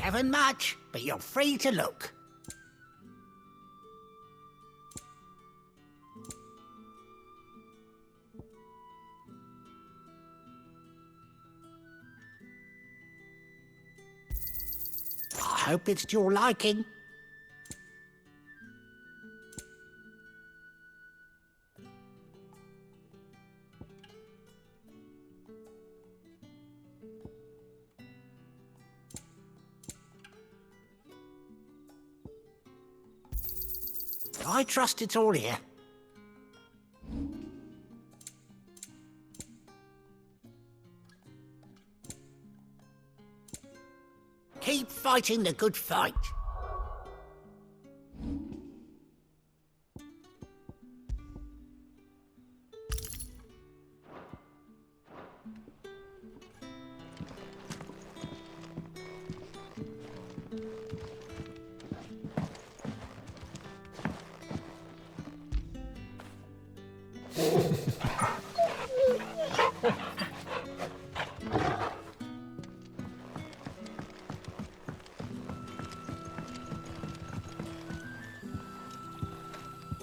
Haven't much, but you're free to look. I hope it's to your liking. I trust it's all here. Keep fighting the good fight.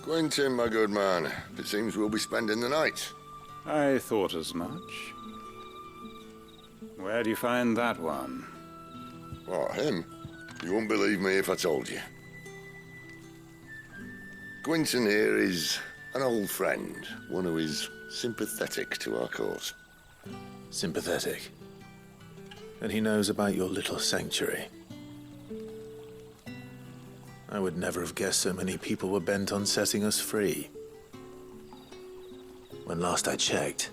Quentin, my good man, it seems we'll be spending the night. I thought as much. Where do you find that one? What, him? You wouldn't believe me if I told you. Quentin here is an old friend, one who is sympathetic to our cause. Sympathetic? And he knows about your little sanctuary. I would never have guessed so many people were bent on setting us free. When last I checked,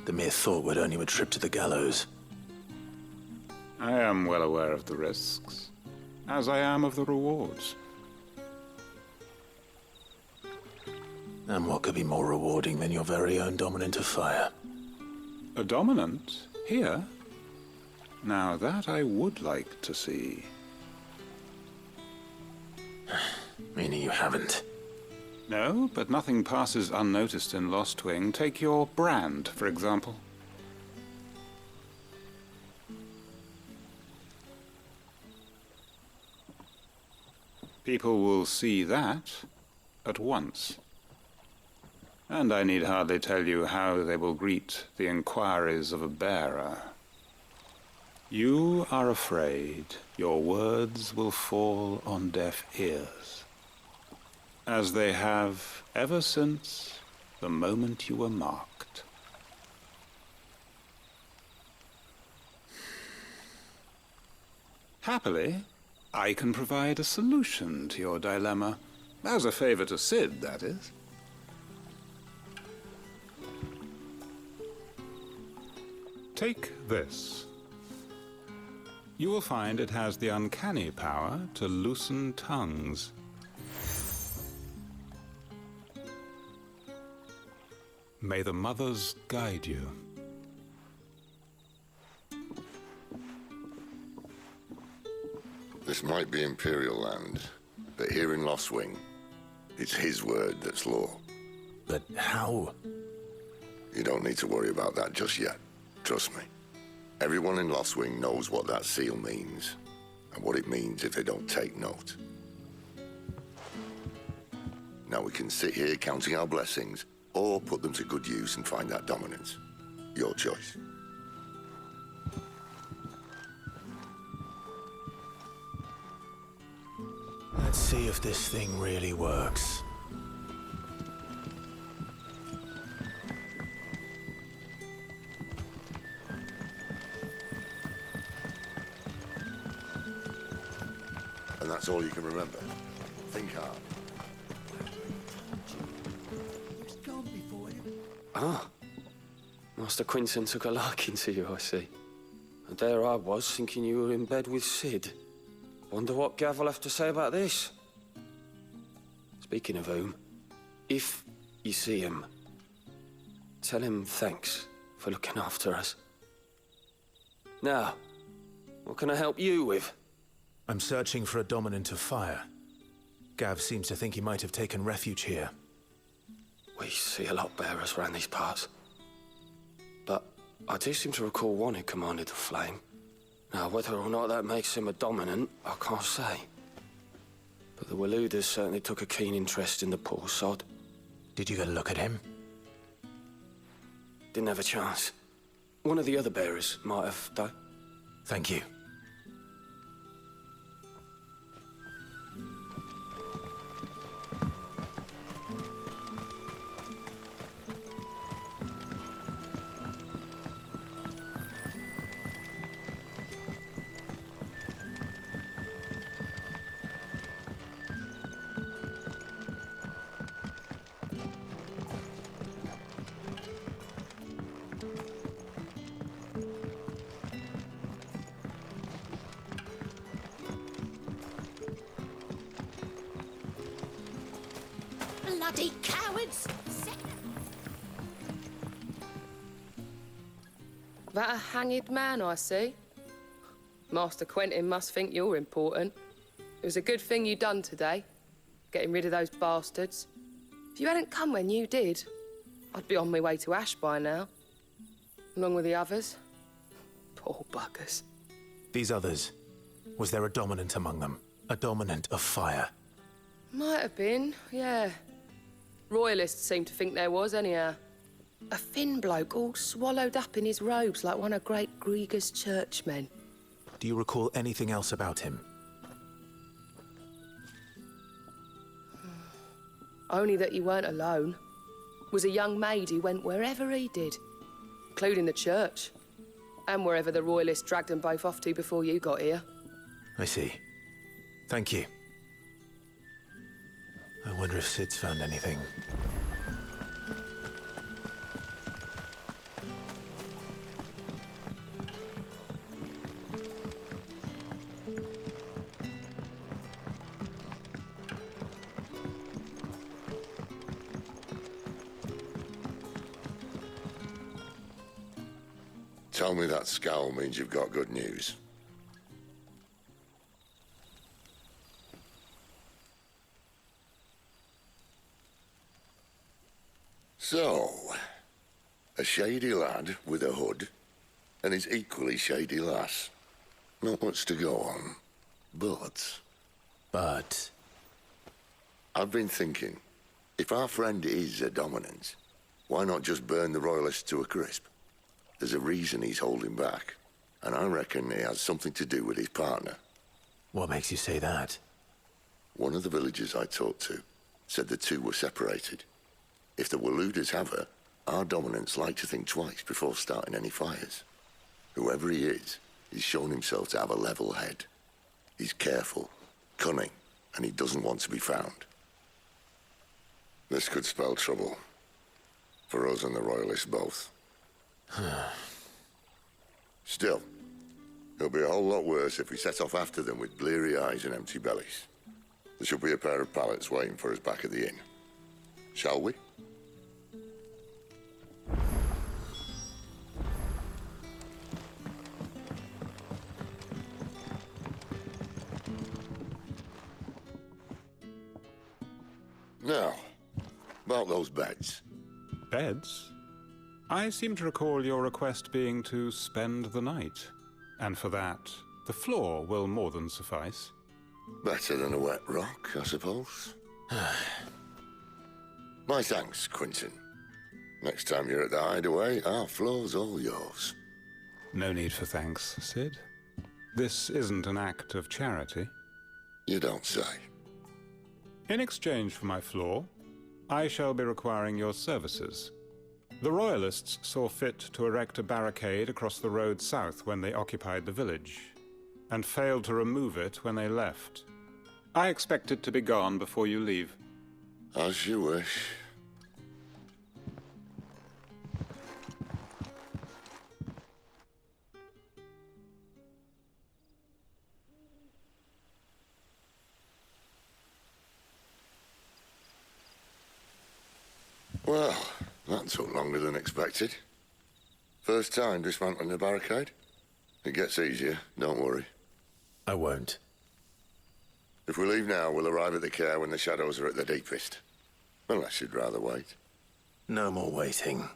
the mere thought would earn you a trip to the gallows. I am well aware of the risks, as I am of the rewards. And what could be more rewarding than your very own dominant of fire? A dominant? Here? Now that I would like to see. Meaning you haven't? No, but nothing passes unnoticed in Lostwing. Take your brand, for example. People will see that at once. And I need hardly tell you how they will greet the inquiries of a bearer. You are afraid your words will fall on deaf ears, as they have ever since the moment you were marked. Happily, I can provide a solution to your dilemma, as a favor to Sid, that is. Take this. You will find it has the uncanny power to loosen tongues. May the mothers guide you. This might be Imperial land, but here in Lostwing, it's his word that's law. But how? You don't need to worry about that just yet. Trust me. Everyone in Lostwing knows what that seal means, and what it means if they don't take note. Now we can sit here counting our blessings, or put them to good use and find that dominance. Your choice. Let's see if this thing really works. And that's all you can remember. Think hard. Ah, Master Quentin took a liking to you, I see. And there I was, thinking you were in bed with Sid. Wonder what Gav will have to say about this. Speaking of whom, if you see him, tell him thanks for looking after us. Now, what can I help you with? I'm searching for a dominant of fire. Gav seems to think he might have taken refuge here. We see a lot bearers around these parts. But I do seem to recall one who commanded the flame. Now, whether or not that makes him a dominant, I can't say. But the Waluders certainly took a keen interest in the poor sod. Did you get a look at him? Didn't have a chance. One of the other bearers might have, though. Thank you. Bloody cowards! That a hanged man, I see. Master Quentin must think you're important. It was a good thing you done today, getting rid of those bastards. If you hadn't come when you did, I'd be on my way to Ash by now, along with the others. Poor buggers. These others, was there a dominant among them? A dominant of fire? Might have been, yeah. Royalists seem to think there was, anyhow. A thin bloke all swallowed up in his robes like one of Great Gregor's churchmen. Do you recall anything else about him? Only that he weren't alone. Was a young maid who went wherever he did, including the church, and wherever the Royalists dragged them both off to before you got here. I see. Thank you. I wonder if Sid's found anything. Tell me that scowl means you've got good news. So, a shady lad with a hood, and his equally shady lass. Not much to go on, but... But... I've been thinking, if our friend is a dominant, why not just burn the Royalists to a crisp? There's a reason he's holding back, and I reckon he has something to do with his partner. What makes you say that? One of the villagers I talked to said the two were separated. If the Waluders have her, our dominants like to think twice before starting any fires. Whoever he is, he's shown himself to have a level head. He's careful, cunning, and he doesn't want to be found. This could spell trouble. For us and the Royalists both. Still, it'll be a whole lot worse if we set off after them with bleary eyes and empty bellies. There should be a pair of pallets waiting for us back at the inn. Shall we? Now, about those beds. Beds? I seem to recall your request being to spend the night. And for that, the floor will more than suffice. Better than a wet rock, I suppose. My thanks, Quentin. Next time you're at the hideaway, our floor's all yours. No need for thanks, Sid. This isn't an act of charity. You don't say. In exchange for my floor, I shall be requiring your services. The Royalists saw fit to erect a barricade across the road south when they occupied the village, and failed to remove it when they left. I expect it to be gone before you leave. As you wish. Well, that took longer than expected. First time dismantling the barricade? It gets easier, don't worry. I won't. If we leave now, we'll arrive at the care when the shadows are at the deepest. Unless you'd rather wait. No more waiting.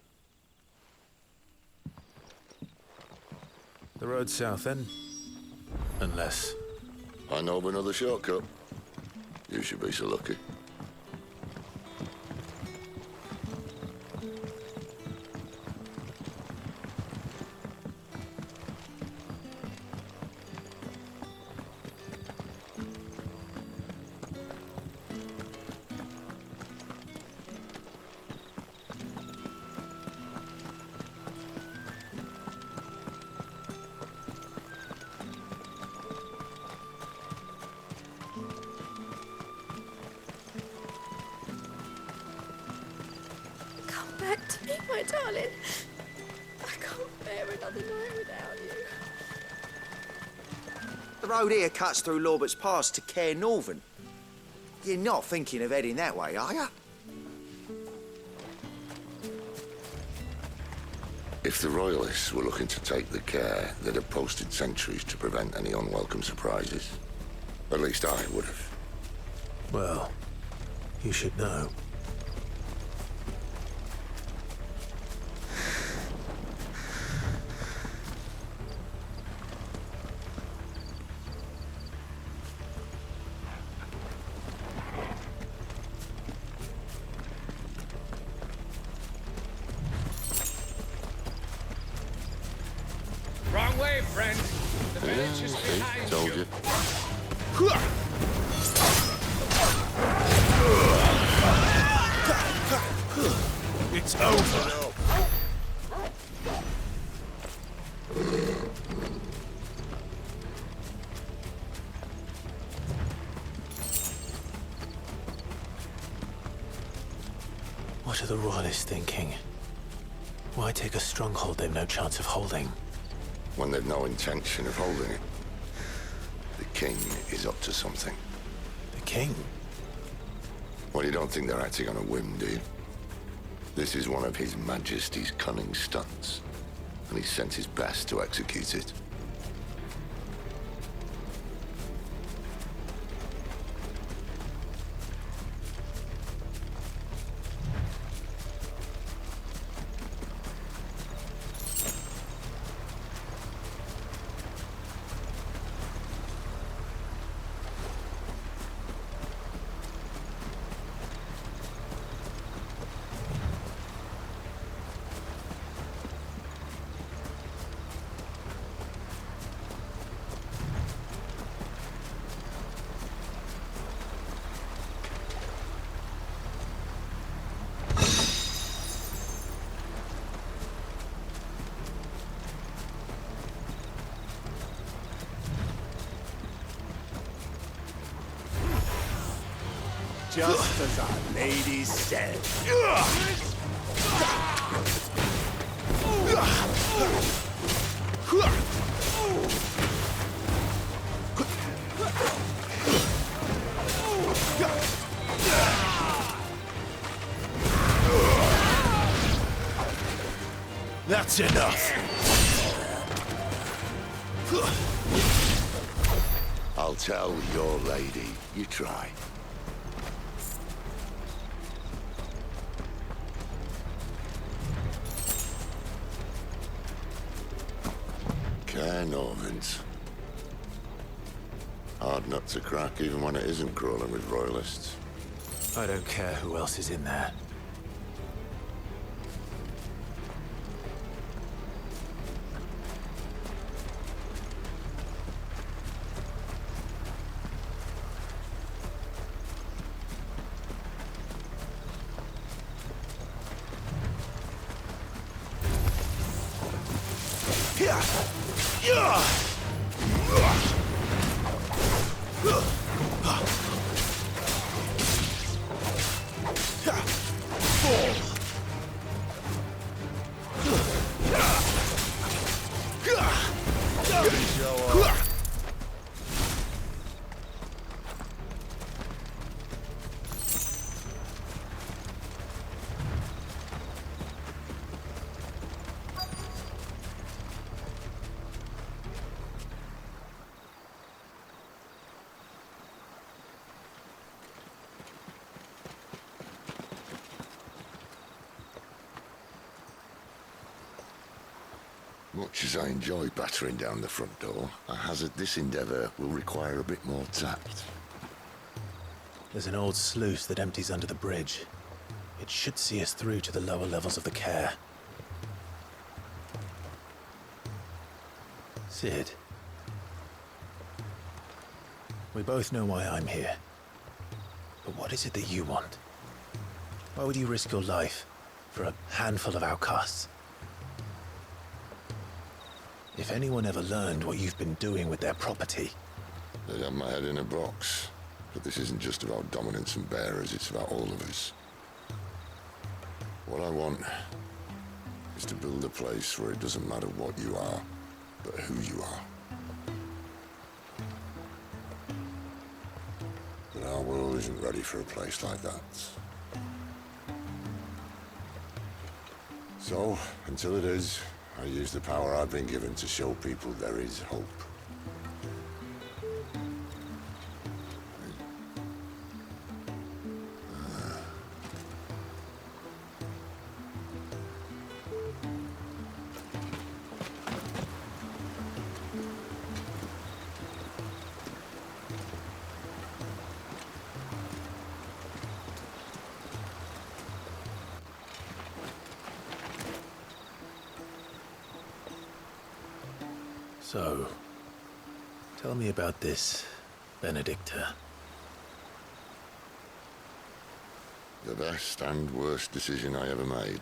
The road south, then? Unless... I know of another shortcut. You should be so lucky. Come back to me, my darling. I can't bear another night without you. The road here cuts through Lorbert's Pass to Care Northern. You're not thinking of heading that way, are you? If the Royalists were looking to take the care, they'd have posted sentries to prevent any unwelcome surprises. At least I would have. Well, you should know. Wrong way, friend. The village is behind Told you. you. It's over! What are the Royalists thinking? Why take a stronghold they've no chance of holding? When they've no intention of holding it. The king is up to something. The king? Well, you don't think they're acting on a whim, do you? This is one of His Majesty's cunning stunts, and he's sent his best to execute it. Just as our lady said. That's enough! I'll tell your lady. You try. Care Northans. Hard nut to crack even when it isn't crawling with Royalists. I don't care who else is in there. Much as I enjoy battering down the front door, I hazard this endeavour will require a bit more tact. There's an old sluice that empties under the bridge. It should see us through to the lower levels of the care. Sid. We both know why I'm here. But what is it that you want? Why would you risk your life for a handful of outcasts? If anyone ever learned what you've been doing with their property... They'd have my head in a box. But this isn't just about dominance and bearers, it's about all of us. What I want is to build a place where it doesn't matter what you are, but who you are. But our world isn't ready for a place like that. So, until it is, I use the power I've been given to show people there is hope. So, tell me about this Benedicta. The best and worst decision I ever made.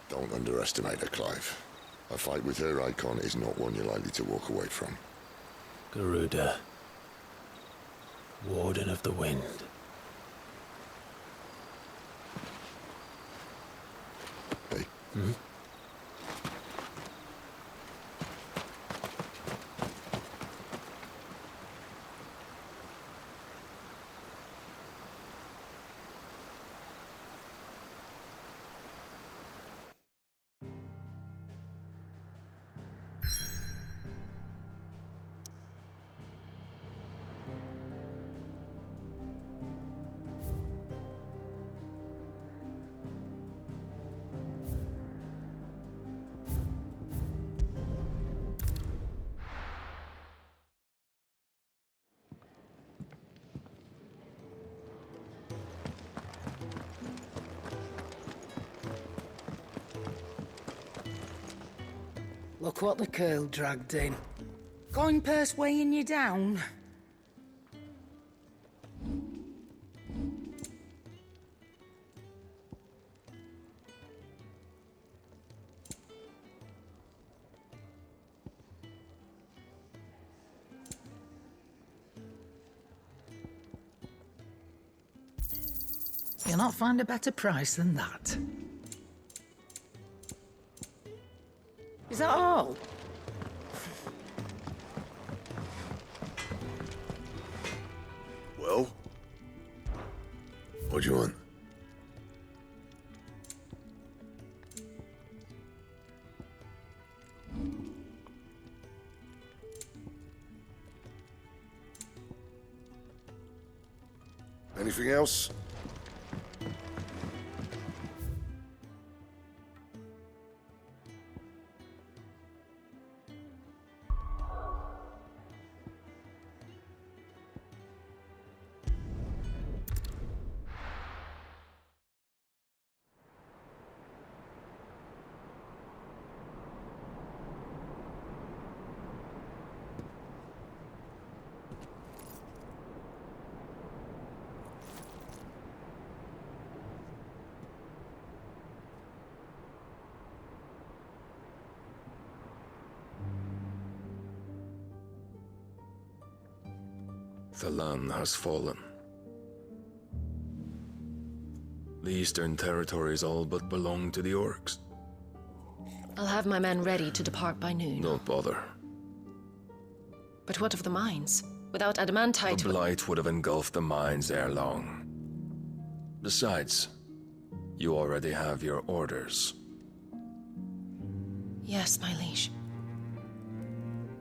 Don't underestimate her, Clive. A fight with her icon is not one you're likely to walk away from. Garuda. Warden of the Wind. Hey? Hmm? Look what the curl dragged in. Coin purse weighing you down? You'll not find a better price than that. Is that all? Well? What do you want? Anything else? The Lan has fallen. The Eastern territories all but belong to the Orcs. I'll have my men ready to depart by noon. Don't bother. But what of the mines? Without adamantite... The Blight would have engulfed the mines ere long. Besides, you already have your orders. Yes, my liege.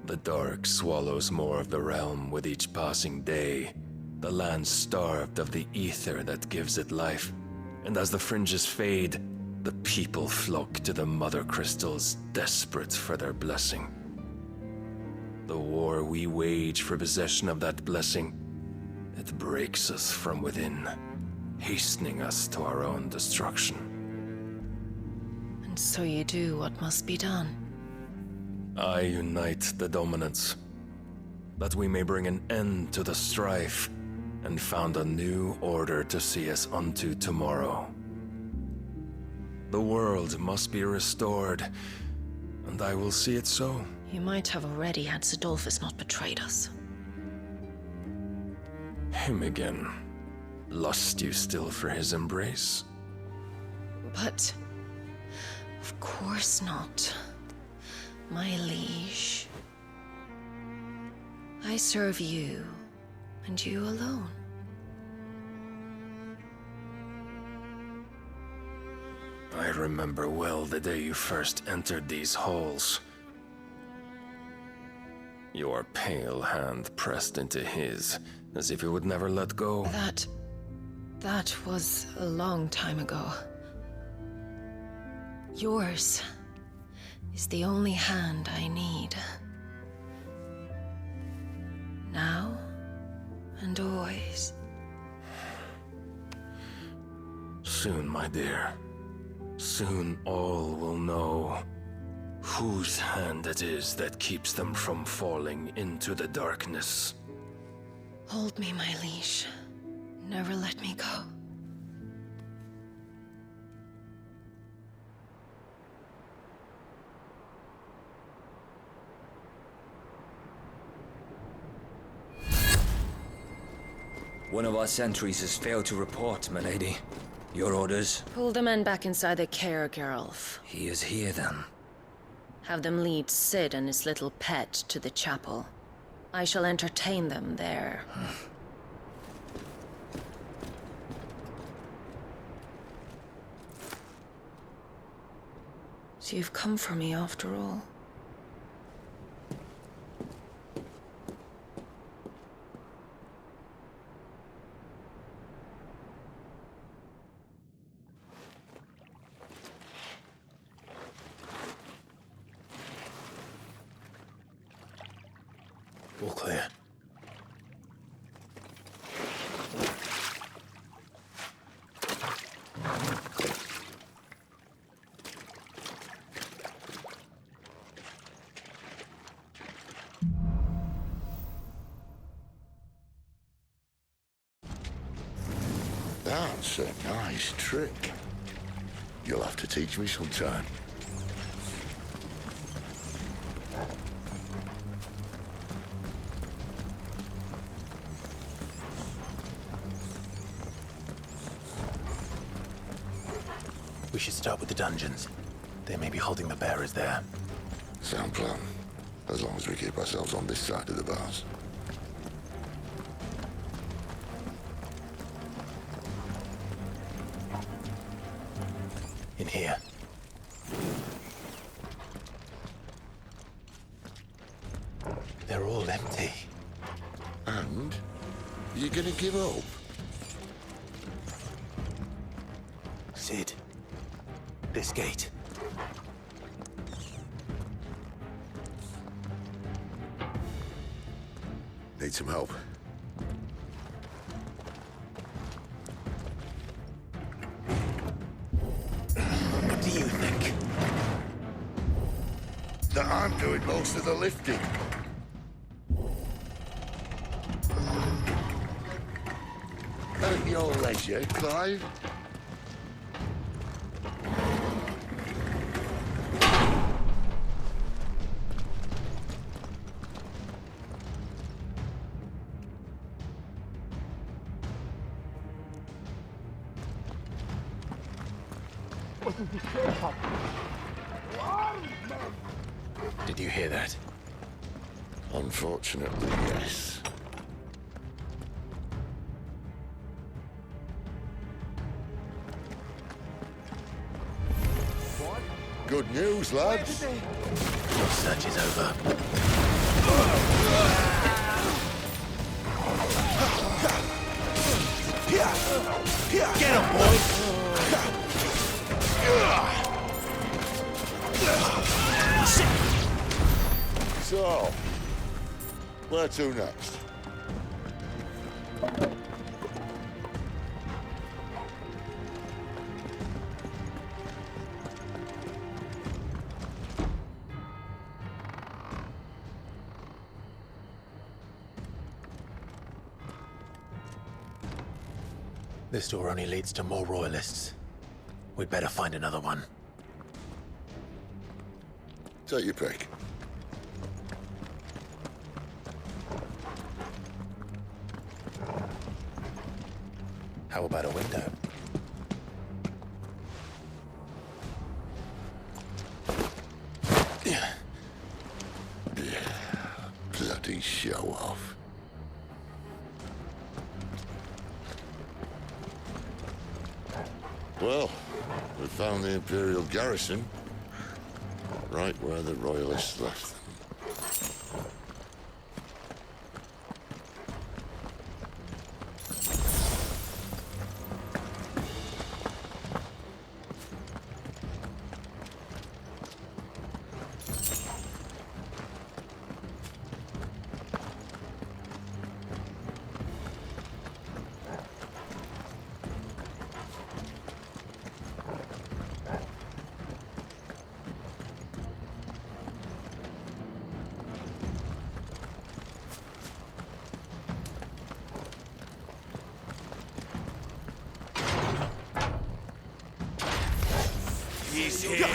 The dark swallows more of the realm with each passing day. The land starved of the ether that gives it life. And as the fringes fade, The people flock to the Mother Crystals, desperate for their blessing. The war we wage for possession of that blessing, it breaks us from within, hastening us to our own destruction. And so you do what must be done. I unite the dominants, that we may bring an end to the strife and found a new order to see us unto tomorrow. The world must be restored, and I will see it so. You might have already had Sidolphus not betrayed us. Him again. Lust you still for his embrace? But... of course not. My liege. I serve you, and you alone. I remember well the day you first entered these halls. Your pale hand pressed into his, as if you would never let go. That was a long time ago. Yours is the only hand I need. Now and always. Soon, my dear. Soon all will know whose hand it is that keeps them from falling into the darkness. Hold me, my liege. Never let me go. One of our sentries has failed to report, my lady. Your orders? Pull the men back inside the care, Geralf. He is here, then. Have them lead Sid and his little pet to the chapel. I shall entertain them there. So you've come for me after all. All clear. That's a nice trick. You'll have to teach me sometime. We should start with the dungeons. They may be holding the bearers there. Sound plan. As long as we keep ourselves on this side of the bars. In here. They're all empty. And? You're gonna give up? Sid. This gate. Need some help. What do you think? That I'm doing most of the lifting. At your leisure, Clive. Did you hear that? Unfortunately, yes. Good news, lads. Your search is over. Get him, boy! Where to next? This door only leads to more royalists. We'd better find another one. Take your pick. How about a window? Bloody show off. Well, we found the Imperial garrison, right where the Royalists left them. He's here.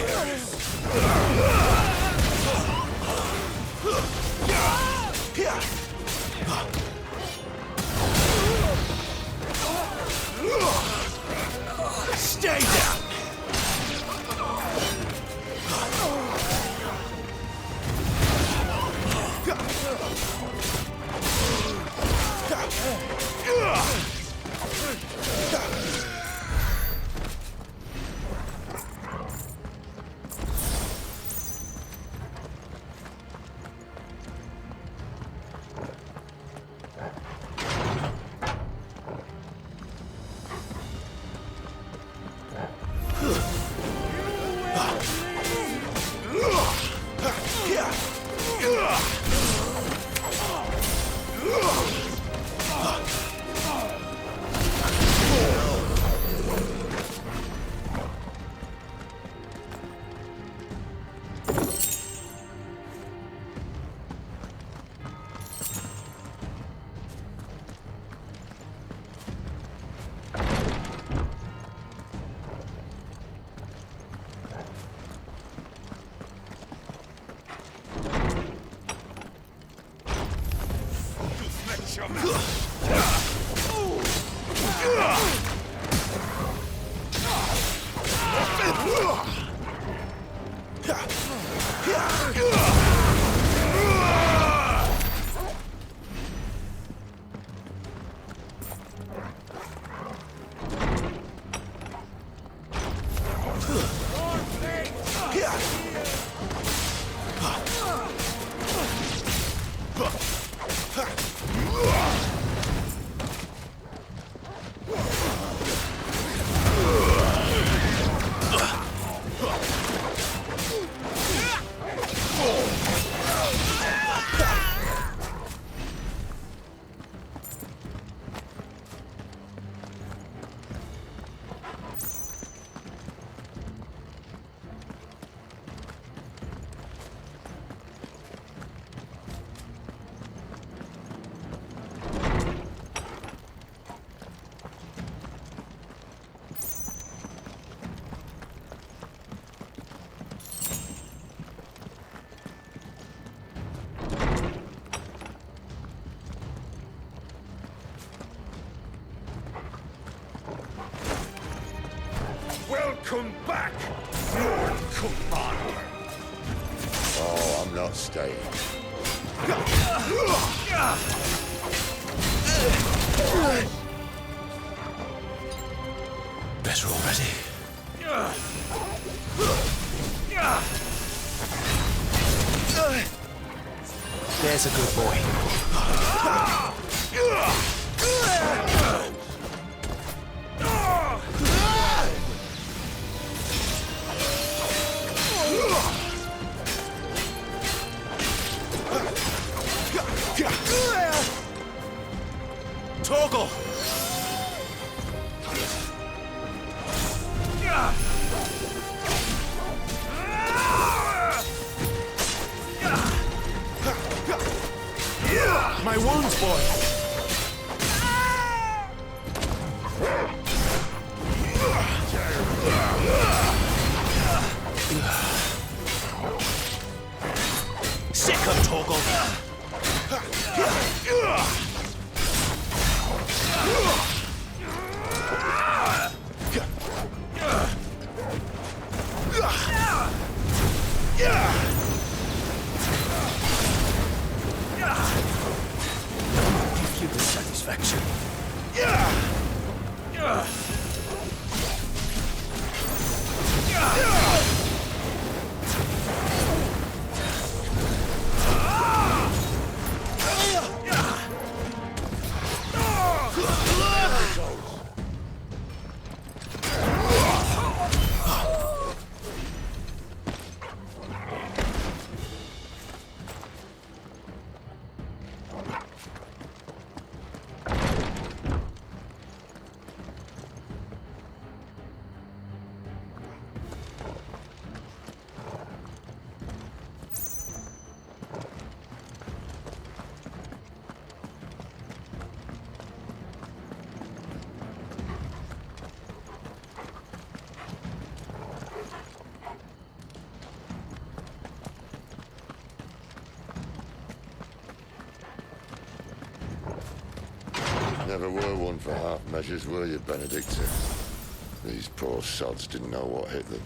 Stay down! Welcome back, Lord Commander. Oh, I'm not staying. Better already. There's a good boy. Yeah. never were one for half measures, were you, Benedicta? These poor sods didn't know what hit them.